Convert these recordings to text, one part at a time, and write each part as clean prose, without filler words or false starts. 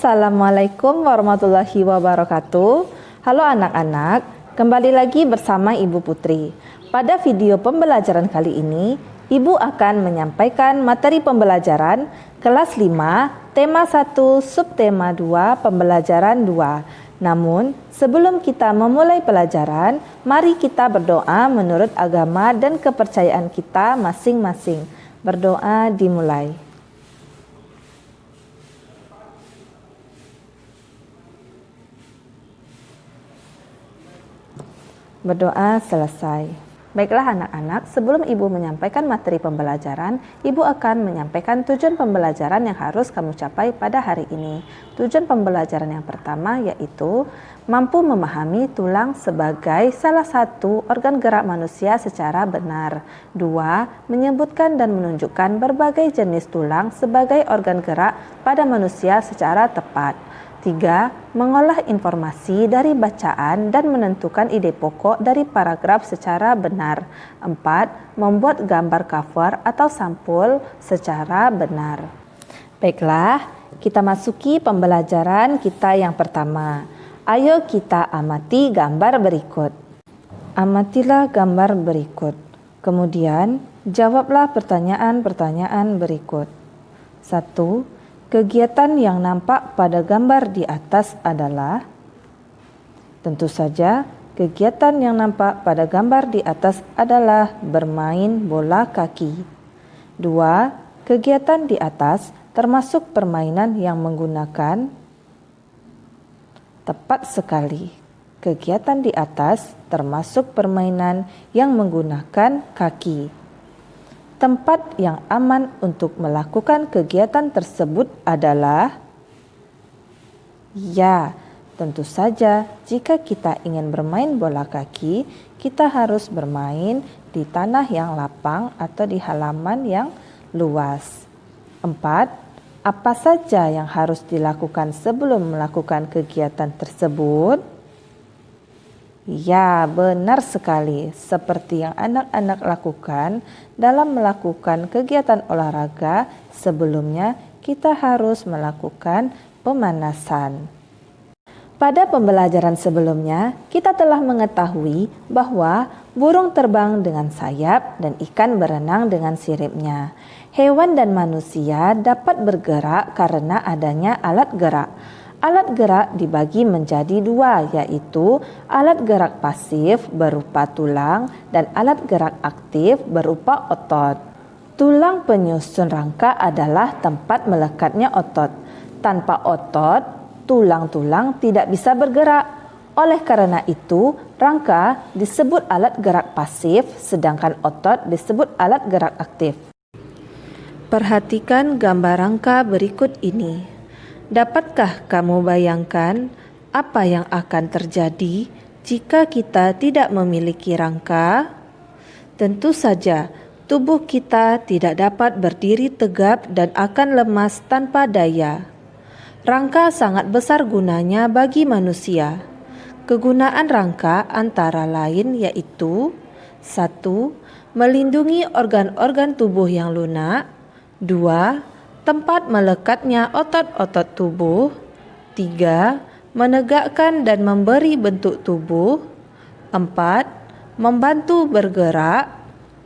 Assalamualaikum warahmatullahi wabarakatuh. Halo anak-anak, kembali lagi bersama Ibu Putri. Pada video pembelajaran kali ini, Ibu akan menyampaikan materi pembelajaran kelas 5, tema 1, subtema 2, pembelajaran 2. Namun, sebelum kita memulai pelajaran, mari kita berdoa menurut agama dan kepercayaan kita masing-masing. Berdoa dimulai. Berdoa selesai. Baiklah anak-anak, sebelum Ibu menyampaikan materi pembelajaran, Ibu akan menyampaikan tujuan pembelajaran yang harus kamu capai pada hari ini. Tujuan pembelajaran yang pertama yaitu mampu memahami tulang sebagai salah satu organ gerak manusia secara benar. 2. Menyebutkan dan menunjukkan berbagai jenis tulang sebagai organ gerak pada manusia secara tepat. 3. Mengolah informasi dari bacaan dan menentukan ide pokok dari paragraf secara benar. 4. Membuat gambar cover atau sampul secara benar. Baiklah, kita masuki pembelajaran kita yang pertama. Ayo kita amati gambar berikut. Amatilah gambar berikut. Kemudian, jawablah pertanyaan-pertanyaan berikut. 1. Kegiatan yang nampak pada gambar di atas adalah, tentu saja kegiatan yang nampak pada gambar di atas adalah bermain bola kaki. 2. Kegiatan di atas termasuk permainan yang menggunakan, tepat sekali. Kegiatan di atas termasuk permainan yang menggunakan kaki. Tempat yang aman untuk melakukan kegiatan tersebut adalah, ya, tentu saja jika kita ingin bermain bola kaki, kita harus bermain di tanah yang lapang atau di halaman yang luas. 4. Apa saja yang harus dilakukan sebelum melakukan kegiatan tersebut? Ya, benar sekali. Seperti yang anak-anak lakukan dalam melakukan kegiatan olahraga, sebelumnya kita harus melakukan pemanasan. Pada pembelajaran sebelumnya, kita telah mengetahui bahwa burung terbang dengan sayap dan ikan berenang dengan siripnya. Hewan dan manusia dapat bergerak karena adanya alat gerak. Alat gerak dibagi menjadi dua, yaitu alat gerak pasif berupa tulang dan alat gerak aktif berupa otot. Tulang penyusun rangka adalah tempat melekatnya otot. Tanpa otot, tulang-tulang tidak bisa bergerak. Oleh karena itu, rangka disebut alat gerak pasif, sedangkan otot disebut alat gerak aktif. Perhatikan gambar rangka berikut ini. Dapatkah kamu bayangkan apa yang akan terjadi jika kita tidak memiliki rangka? Tentu saja, tubuh kita tidak dapat berdiri tegap dan akan lemas tanpa daya. Rangka sangat besar gunanya bagi manusia. Kegunaan rangka antara lain yaitu 1. Melindungi organ-organ tubuh yang lunak. 2. Tempat melekatnya otot-otot tubuh. 3. Menegakkan dan memberi bentuk tubuh. 4. Membantu bergerak.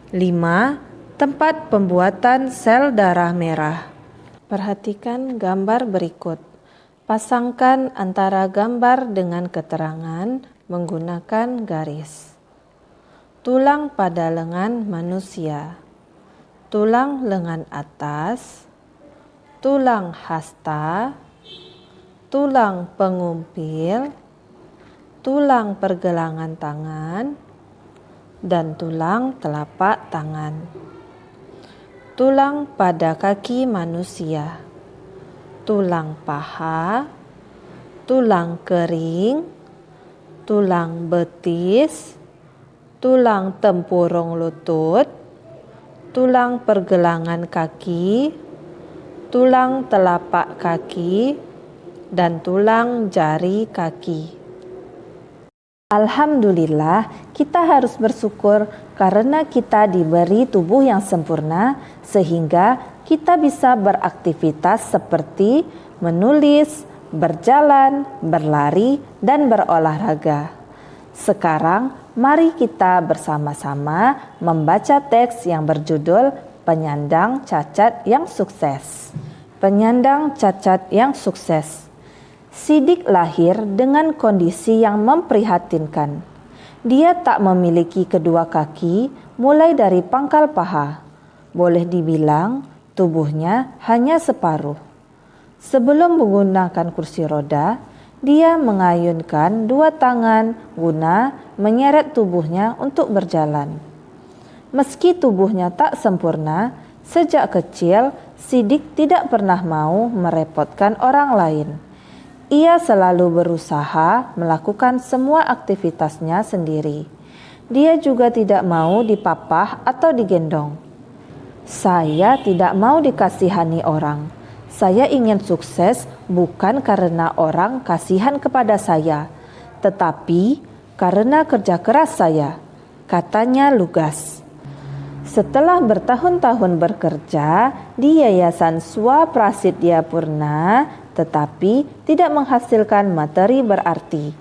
5. Tempat pembuatan sel darah merah. Perhatikan gambar berikut. Pasangkan antara gambar dengan keterangan menggunakan garis. Tulang pada lengan manusia. Tulang lengan atas. Tulang hasta, tulang pengumpil, tulang pergelangan tangan, dan tulang telapak tangan. Tulang pada kaki manusia, tulang paha, tulang kering, tulang betis, tulang tempurung lutut, tulang pergelangan kaki, tulang telapak kaki, dan tulang jari kaki. Alhamdulillah, kita harus bersyukur karena kita diberi tubuh yang sempurna sehingga kita bisa beraktivitas seperti menulis, berjalan, berlari, dan berolahraga. Sekarang, mari kita bersama-sama membaca teks yang berjudul Penyandang Cacat yang Sukses. Penyandang cacat yang sukses. Sidik lahir dengan kondisi yang memprihatinkan. Dia tak memiliki kedua kaki, mulai dari pangkal paha. Boleh dibilang, tubuhnya hanya separuh. Sebelum menggunakan kursi roda, dia mengayunkan dua tangan guna menyeret tubuhnya untuk berjalan. Meski tubuhnya tak sempurna, sejak kecil Sidik tidak pernah mau merepotkan orang lain. Ia selalu berusaha melakukan semua aktivitasnya sendiri. Dia juga tidak mau dipapah atau digendong. Saya tidak mau dikasihani orang. Saya ingin sukses bukan karena orang kasihan kepada saya, tetapi karena kerja keras saya, katanya lugas. Setelah bertahun-tahun bekerja di Yayasan Swaprasidya Purna, tetapi tidak menghasilkan materi berarti,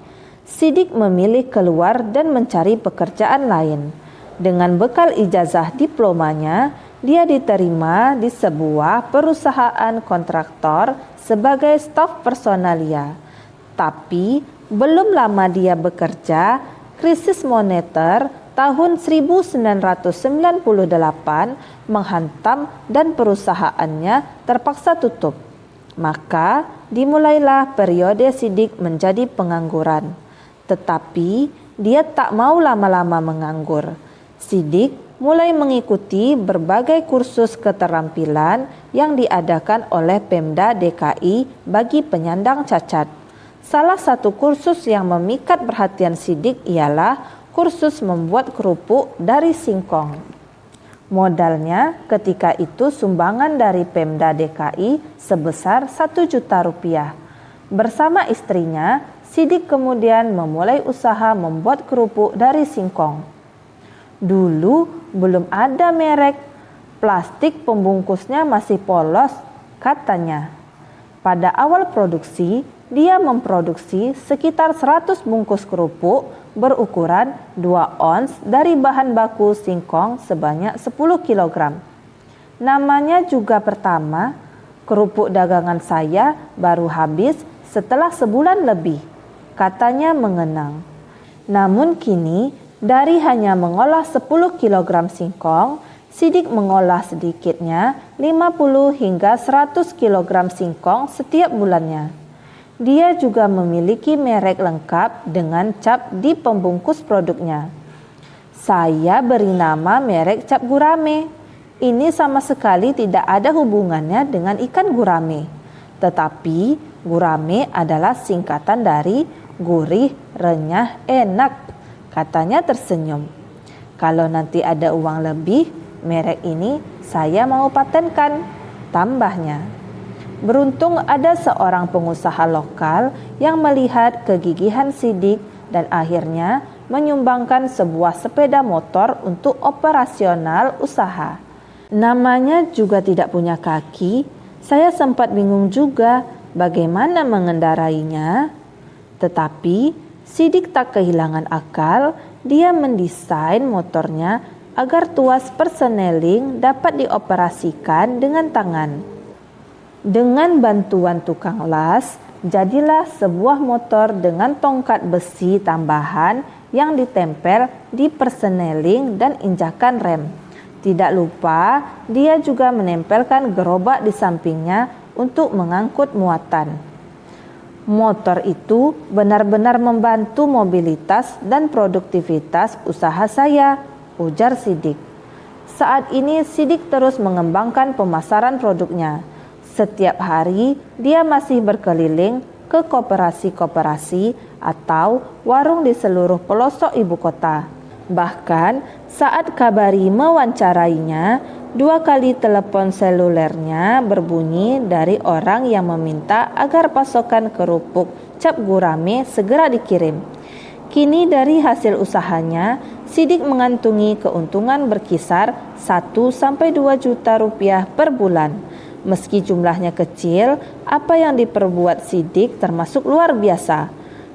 Sidik memilih keluar dan mencari pekerjaan lain. Dengan bekal ijazah diplomanya, dia diterima di sebuah perusahaan kontraktor sebagai staf personalia. Tapi belum lama dia bekerja, krisis moneter tahun 1998 menghantam dan perusahaannya terpaksa tutup. Maka dimulailah periode Sidik menjadi pengangguran. Tetapi dia tak mau lama-lama menganggur. Sidik mulai mengikuti berbagai kursus keterampilan yang diadakan oleh Pemda DKI bagi penyandang cacat. Salah satu kursus yang memikat perhatian Sidik ialah kursus membuat kerupuk dari singkong. Modalnya ketika itu sumbangan dari Pemda DKI sebesar 1 juta rupiah. Bersama istrinya, Sidik kemudian memulai usaha membuat kerupuk dari singkong. Dulu belum ada merek, plastik pembungkusnya masih polos, katanya. Pada awal produksi, dia memproduksi sekitar 100 bungkus kerupuk berukuran 2 ons dari bahan baku singkong sebanyak 10 kg. Namanya juga pertama, kerupuk dagangan saya baru habis setelah sebulan lebih, katanya mengenang. Namun kini, dari hanya mengolah 10 kg singkong, Sidik mengolah sedikitnya 50 hingga 100 kg singkong setiap bulannya. Dia juga memiliki merek lengkap dengan cap di pembungkus produknya. Saya beri nama merek cap gurame. Ini sama sekali tidak ada hubungannya dengan ikan gurame. Tetapi gurame adalah singkatan dari gurih, renyah, enak, katanya tersenyum. Kalau nanti ada uang lebih, merek ini saya mau patenkan, tambahnya. Beruntung ada seorang pengusaha lokal yang melihat kegigihan Sidik dan akhirnya menyumbangkan sebuah sepeda motor untuk operasional usaha. Namanya juga tidak punya kaki. Saya sempat bingung juga bagaimana mengendarainya. Tetapi Sidik tak kehilangan akal. Dia mendesain motornya agar tuas perseneling dapat dioperasikan dengan tangan. Dengan bantuan tukang las, jadilah sebuah motor dengan tongkat besi tambahan yang ditempel di perseneling dan injakan rem. Tidak lupa, dia juga menempelkan gerobak di sampingnya untuk mengangkut muatan. Motor itu benar-benar membantu mobilitas dan produktivitas usaha saya, ujar Sidik. Saat ini Sidik terus mengembangkan pemasaran produknya. Setiap hari dia masih berkeliling ke koperasi-koperasi atau warung di seluruh pelosok ibu kota. Bahkan saat Kabari mewawancarainya, 2 kali telepon selulernya berbunyi dari orang yang meminta agar pasokan kerupuk cap gurame segera dikirim. Kini dari hasil usahanya, Sidik mengantungi keuntungan berkisar 1-2 juta rupiah per bulan. Meski jumlahnya kecil, apa yang diperbuat Sidik termasuk luar biasa.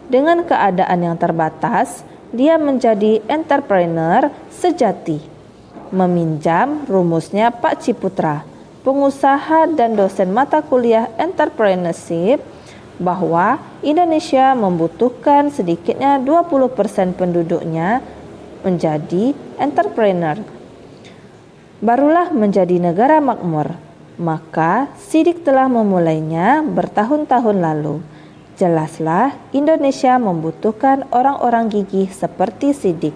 Dengan keadaan yang terbatas, dia menjadi entrepreneur sejati. Meminjam rumusnya Pak Ciputra, pengusaha dan dosen mata kuliah entrepreneurship, bahwa Indonesia membutuhkan sedikitnya 20% penduduknya menjadi entrepreneur. Barulah menjadi negara makmur. Maka Sidik telah memulainya bertahun-tahun lalu. Jelaslah Indonesia membutuhkan orang-orang gigih seperti Sidik.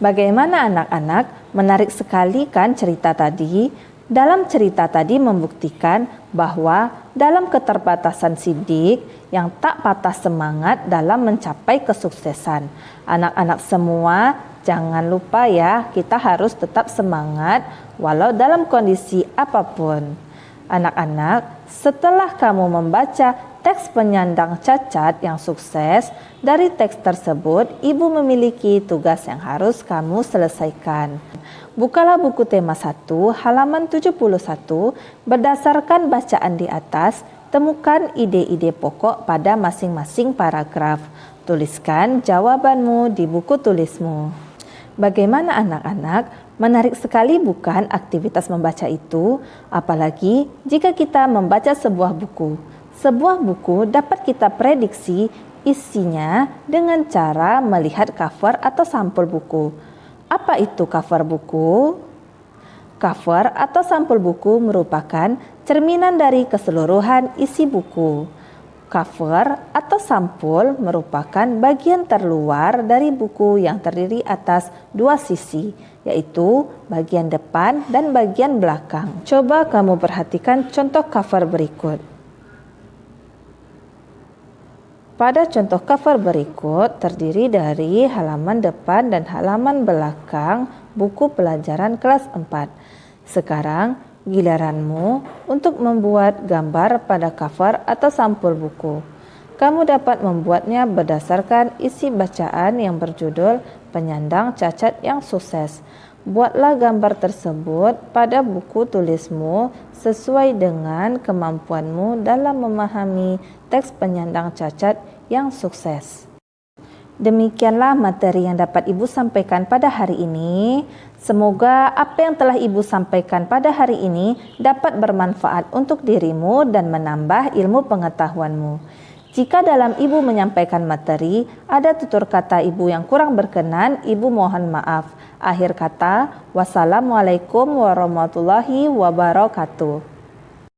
Bagaimana anak-anak? Menarik sekali kan cerita tadi? Dalam cerita tadi membuktikan bahwa dalam keterbatasan Sidik yang tak patah semangat dalam mencapai kesuksesan. Anak-anak semua, jangan lupa ya, kita harus tetap semangat walau dalam kondisi apapun. Anak-anak, setelah kamu membaca teks penyandang cacat yang sukses, dari teks tersebut ibu memiliki tugas yang harus kamu selesaikan. Bukalah buku tema 1 halaman 71, berdasarkan bacaan di atas, temukan ide-ide pokok pada masing-masing paragraf. Tuliskan jawabanmu di buku tulismu. Bagaimana anak-anak? Menarik sekali bukan aktivitas membaca itu? Apalagi jika kita membaca sebuah buku. Sebuah buku dapat kita prediksi isinya dengan cara melihat cover atau sampul buku. Apa itu cover buku? Cover atau sampul buku merupakan cerminan dari keseluruhan isi buku. Cover atau sampul merupakan bagian terluar dari buku yang terdiri atas dua sisi, yaitu bagian depan dan bagian belakang. Coba kamu perhatikan contoh cover berikut. Pada contoh cover berikut terdiri dari halaman depan dan halaman belakang buku pelajaran kelas 4. Sekarang giliranmu untuk membuat gambar pada cover atau sampul buku. Kamu dapat membuatnya berdasarkan isi bacaan yang berjudul Penyandang Cacat yang Sukses. Buatlah gambar tersebut pada buku tulismu sesuai dengan kemampuanmu dalam memahami teks penyandang cacat yang sukses. Demikianlah materi yang dapat Ibu sampaikan pada hari ini. Semoga apa yang telah Ibu sampaikan pada hari ini dapat bermanfaat untuk dirimu dan menambah ilmu pengetahuanmu. Jika dalam Ibu menyampaikan materi, ada tutur kata Ibu yang kurang berkenan, Ibu mohon maaf. Akhir kata, wassalamualaikum warahmatullahi wabarakatuh.